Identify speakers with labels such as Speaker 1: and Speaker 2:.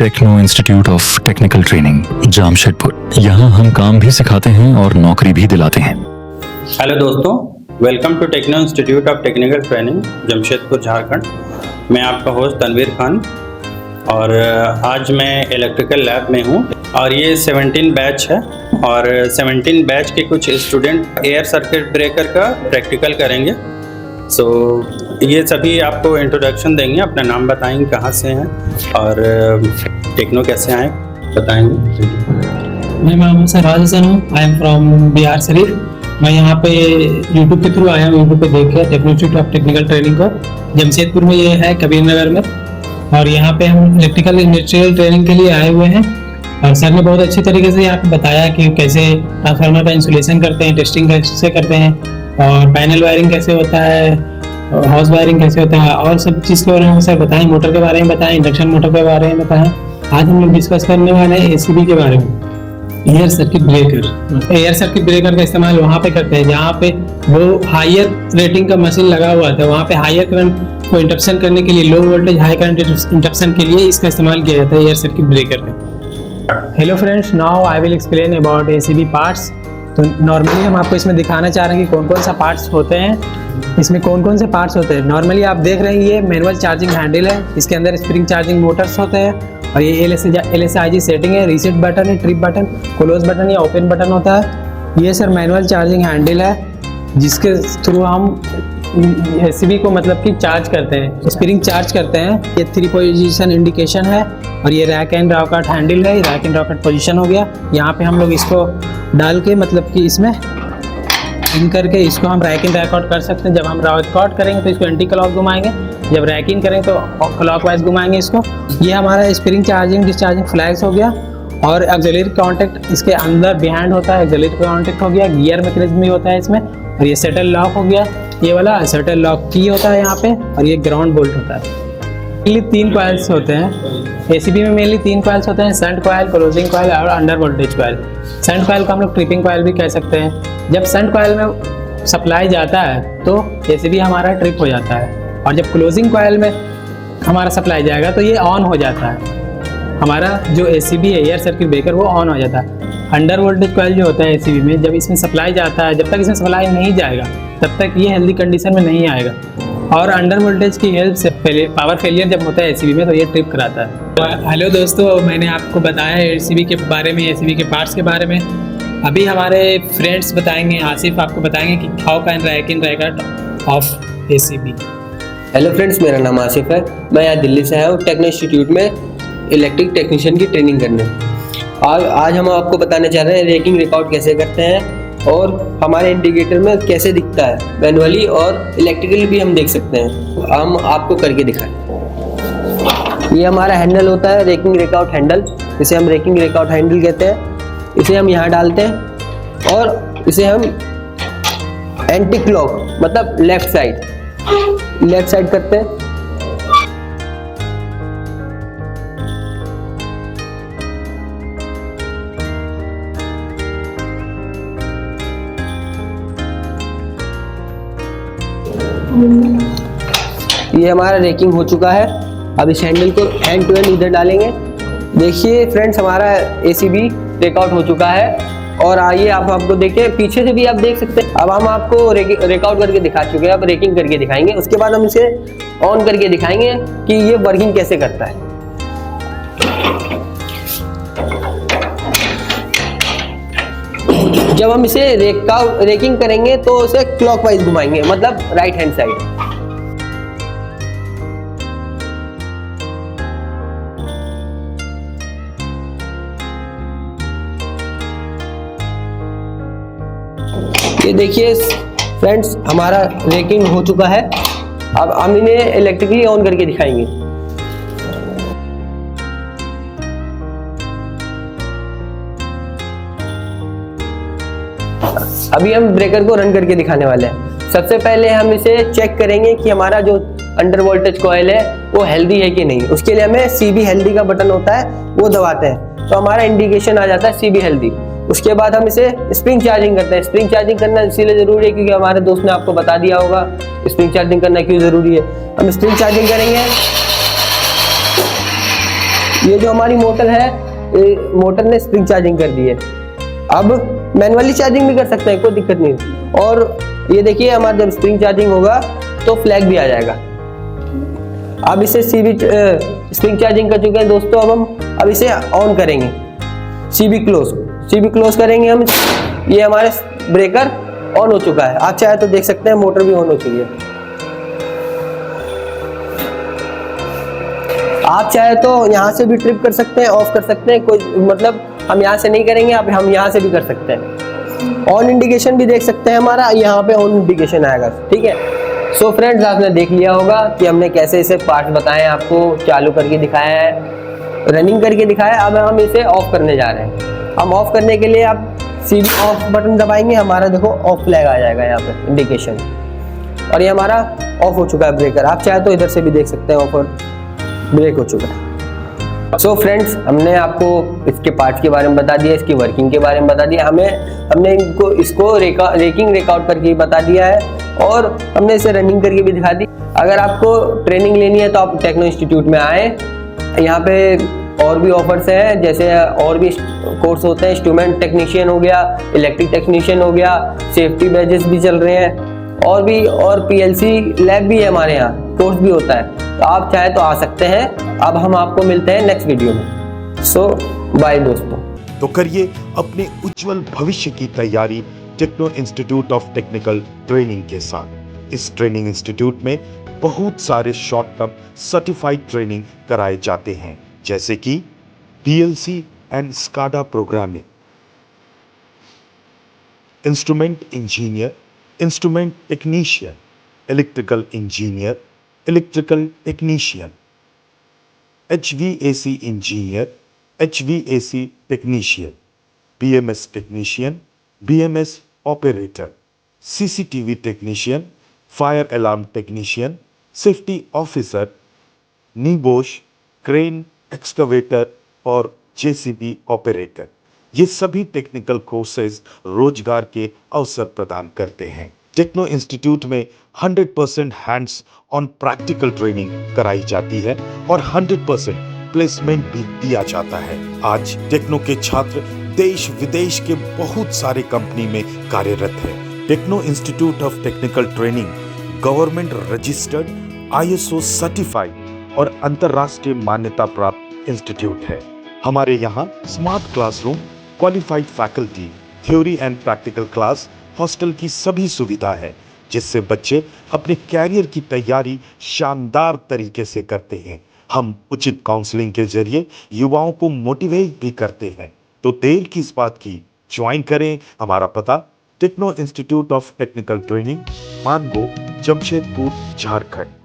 Speaker 1: Techno institute of technical training Jamshedpur. यहाँ हम काम भी सिखाते हैं और नौकरी भी दिलाते हैं।
Speaker 2: हेलो दोस्तों, welcome to techno institute of technical training Jamshedpur Jharkhand. मैं आपका होस्ट तनवीर खान और आज मैं इलेक्ट्रिकल लैब में हूँ और ये 17 बैच है और 17 बैच के कुछ स्टूडेंट एयर सर्किट ब्रेकर का प्रैक्टिकल करेंगे। सो ये सभी आपको इंट्रोडक्शन देंगे, अपना नाम बताएंगे, कहाँ से हैं और टेक्नो कैसे आए बताएंगे।
Speaker 3: मैं मोहम्मद सरफराज हसन हूँ। I am from Bihar Sharif. मैं यहाँ पे यूट्यूब के थ्रू आया हूँ, यूट्यूब पे देख के techno institute of technical training को जमशेदपुर में ये है, कबीर नगर में। और यहाँ पे हम इलेक्ट्रिकल इंडस्ट्रियल ट्रेनिंग के लिए आए हुए हैं और सर ने बहुत अच्छी तरीके से यहाँ पे बताया कि कैसे ट्रांसफार्मर का इंसुलेशन करते हैं, टेस्टिंग कैसे करते हैं और पैनल वायरिंग कैसे होता है, हाउस वायरिंग कैसे होता है और सब चीज़ के बारे में सर बताएं। मोटर के बारे में बताएं, इंडक्शन मोटर के बारे में बताएं। आज हम लोग डिस्कस करने वाले हैं एसीबी के बारे में। Air circuit breaker, air circuit breaker का इस्तेमाल वहाँ पे करते हैं जहाँ पे वो हायर रेटिंग का मशीन लगा हुआ था, वहाँ पे हायर करंट को इंटरप्शन करने के लिए, low voltage high current interruption के लिए इसका इस्तेमाल किया जाता है एयर सर्किट ब्रेकर का। Hello friends, now I will explain about ACB parts. तो नॉर्मली हम आपको इसमें दिखाना चाह रहे हैं कि कौन कौन सा पार्ट्स होते हैं, इसमें कौन कौन से पार्ट्स होते हैं। नॉर्मली आप देख रहे हैं ये मैनुअल चार्जिंग हैंडल है, इसके अंदर स्प्रिंग चार्जिंग मोटर्स होते हैं और ये LSI सेटिंग है, रीसेट बटन है, ट्रिप बटन, क्लोज बटन या ओपन बटन होता है। ये सर मैनुअल चार्जिंग हैंडल है जिसके थ्रू हम एसीबी को मतलब कि चार्ज करते हैं, स्प्रिंग चार्ज करते हैं। ये 3 पोजीशन इंडिकेशन है और ये रैक एंड रॉकेट हैंडल है, रैक एंड रॉकेट पोजीशन हो गया। यहाँ पे हम लोग इसको डाल के मतलब कि इसमें इन करके इसको हम रैक इन रैक आउट कर सकते हैं। जब हम रैक आउट करेंगे तो इसको एंटी क्लॉक घुमाएंगे, जब रैक इन करेंगे तो क्लॉक वाइज घुमाएंगे इसको। ये हमारा स्प्रिंग चार्जिंग डिस्चार्जिंग फ्लैग्स हो गया और ऑक्सिलरी कॉन्टैक्ट इसके अंदर बिहाइंड होता है, ऑक्सिलरी कॉन्टैक्ट हो गया, गियर मैकेनिज्म भी होता है इसमें। और ये सेटल लॉक हो गया, ये वाला सेटल लॉक की होता है यहाँ पे और ये ग्राउंड बोल्ट होता है। मेनली 3 कॉइल्स होते हैं एसीबी में, मेनली 3 कॉइल्स होते हैं, शंट कॉइल, क्लोजिंग कॉइल और under voltage coil. Shunt coil को हम लोग ट्रिपिंग कॉइल भी कह सकते हैं। जब शंट कॉइल में सप्लाई जाता है तो एसीबी हमारा ट्रिप हो जाता है और जब क्लोजिंग कॉइल में हमारा सप्लाई जाएगा तो ये ऑन हो जाता है। हमारा जो एसीबी है एयर सर्किट ब्रेकर वो ऑन हो जाता है। अंडर वोल्टेज कॉइल जो होता है एसीबी में, जब इसमें सप्लाई जाता है, जब तक इसमें सप्लाई नहीं जाएगा तब तक ये हेल्दी कंडीशन में नहीं आएगा और अंडर वोल्टेज की हेल्प से पावर फेलियर जब होता है एसीबी में तो ये ट्रिप कराता है। हेलो दोस्तों, मैंने आपको बताया एसीबी के बारे में, एसीबी के पार्ट्स के बारे में। अभी हमारे फ्रेंड्स बताएंगे, आसिफ आपको बताएंगे कि how can rack in rack out of ACB.
Speaker 4: Hello friends, मेरा नाम आसिफ है। मैं यहाँ दिल्ली से आया हूँ टेक्नो इंस्टीट्यूट में इलेक्ट्रिक टेक्नीशियन की ट्रेनिंग करने। आज हम आपको बताने चाह रहे हैं रेकिंग रिकॉर्ड कैसे करते हैं और हमारे इंडिकेटर में कैसे दिखता है, मैनुअली और इलेक्ट्रिकली भी हम देख सकते हैं। हम आपको करके दिखाएं। ये हमारा हैंडल होता है, रेकिंग रिकॉर्ड हैंडल, इसे हम रेकिंग रिकॉर्ड हैंडल कहते हैं। इसे हम यहाँ डालते हैं और इसे हम एंटी क्लॉक मतलब लेफ्ट साइड करते हैं। ये हमारा रेकिंग हो चुका है। अब इस हैंडल को एंड टू एंड इधर डालेंगे। देखिए फ्रेंड्स, हमारा एसीबी रेकआउट हो चुका है और आइए आप आपको देखिए, पीछे से भी आप देख सकते हैं। अब हम आपको रेकआउट करके दिखा चुके हैं, अब रेकिंग करके दिखाएंगे। उसके बाद हम इसे ऑन करके दिखाएंगे कि ये वर्किंग कैसे करता है। जब हम इसे रेकिंग करेंगे तो उसे क्लॉकवाइज घुमाएंगे, मतलब राइट हैंड साइड। ये देखिए फ्रेंड्स, हमारा रेकिंग हो चुका है। अब हम इन्हें इलेक्ट्रिकली ऑन करके दिखाएंगे। अभी हम ब्रेकर को रन करके दिखाने वाले हैं। सबसे पहले हम इसे चेक करेंगे कि हमारा जो अंडर वोल्टेज कॉइल है वो हेल्दी है कि नहीं। उसके लिए हमें CB हेल्दी का बटन होता है, वो दबाते हैं तो हमारा इंडिकेशन आ जाता है CB हेल्दी। उसके बाद हम इसे स्प्रिंग चार्जिंग करते हैं। स्प्रिंग चार्जिंग करना इसीलिए जरूरी है क्योंकि हमारे दोस्त ने आपको बता दिया होगा स्प्रिंग चार्जिंग करना क्यों जरूरी है। हम स्प्रिंग चार्जिंग करेंगे। ये जो हमारी मोटर है, मोटर ने स्प्रिंग चार्जिंग कर दी है। अब मैनुअली चार्जिंग भी कर सकते हैं, कोई दिक्कत नहीं। और ये देखिए हमारा जब स्प्रिंग चार्जिंग होगा तो फ्लैग भी आ जाएगा। अब इसे स्प्रिंग चार्जिंग कर चुके हैं दोस्तों। अब इसे ऑन करेंगे, सीबी क्लोज करेंगे हम। ये हमारे ब्रेकर ऑन हो चुका है। आप चाहे तो देख सकते हैं मोटर भी ऑन हो चुकी है। आप चाहे तो यहाँ से भी ट्रिप कर सकते हैं, ऑफ कर सकते हैं, कोई मतलब हम यहाँ से नहीं करेंगे, हम यहाँ से भी कर सकते हैं। ऑन इंडिकेशन भी देख सकते हैं हमारा, यहाँ पे ऑन इंडिकेशन आएगा, ठीक है। सो फ्रेंड्स, आपने देख लिया होगा कि हमने कैसे इसे पार्ट बताए, आपको चालू करके दिखाया है, रनिंग करके दिखाया। अब हम इसे ऑफ करने जा रहे हैं। हम ऑफ करने के लिए आप सीबी ऑफ बटन दबाएंगे, हमारा देखो ऑफ फ्लैग आ जाएगा यहाँ पे इंडिकेशन, और ये हमारा ऑफ हो चुका है ब्रेकर। आप चाहे तो इधर से भी देख सकते हैं, ऑफ और ब्रेक हो चुका है। सो फ्रेंड्स, हमने आपको इसके पार्ट्स के बारे में बता दिया, इसकी वर्किंग के बारे में बता दिया। हमने इसको रेकिंग रेकआउट करके बता दिया है, और हमने इसे रनिंग करके भी दिखा दी। अगर आपको ट्रेनिंग लेनी है तो आप टेक्नो इंस्टीट्यूट में आए। यहाँ पे और भी ऑफर्स हैं, जैसे और भी कोर्स होते हैं, इंस्ट्रूमेंट टेक्नीशियन हो गया, इलेक्ट्रिक टेक्नीशियन हो गया, सेफ्टी बैजेस भी चल रहे हैं, और पीएलसी लैब भी है हमारे यहाँ, कोर्स भी होता है। तो आप चाहे तो आ सकते हैं। अब हम आपको मिलते हैं नेक्स्ट वीडियो में। सो बाय दोस्तों।
Speaker 5: तो करिए अपने उज्जवल भविष्य की तैयारी techno institute of technical training के साथ। इस ट्रेनिंग इंस्टीट्यूट में बहुत सारे शॉर्ट टर्म सर्टिफाइड ट्रेनिंग कराए जाते हैं, जैसे कि PLC and SCADA programming, instrument engineer, instrument technician, electrical engineer, electrical technician, HVAC engineer, HVAC technician, BMS technician, BMS operator, CCTV technician, fire alarm technician, safety officer, NEBOSH, crane, excavator और JCB operator. ये सभी technical courses रोजगार के अवसर प्रदान करते हैं। Techno institute में 100% हैंड्स ऑन प्रैक्टिकल ट्रेनिंग कराई जाती है और 100% प्लेसमेंट भी दिया जाता है। आज टेक्नो के छात्र देश विदेश के बहुत सारे कंपनी में कार्यरत है। Techno institute of technical training government registered, ISO certified और अंतरराष्ट्रीय मान्यता प्राप्त इंस्टीट्यूट है। हमारे यहाँ smart classroom, qualified faculty, theory and practical class, hostel की सभी सुविधा है, जिससे बच्चे अपने कैरियर की तैयारी शानदार तरीके से करते हैं। हम उचित काउंसलिंग के जरिए युवाओं को मोटिवेट भी करते हैं। तो देर किस बात की, ज्वाइन करें। हमारा पता techno institute of technical training, Mango, Jamshedpur, Jharkhand.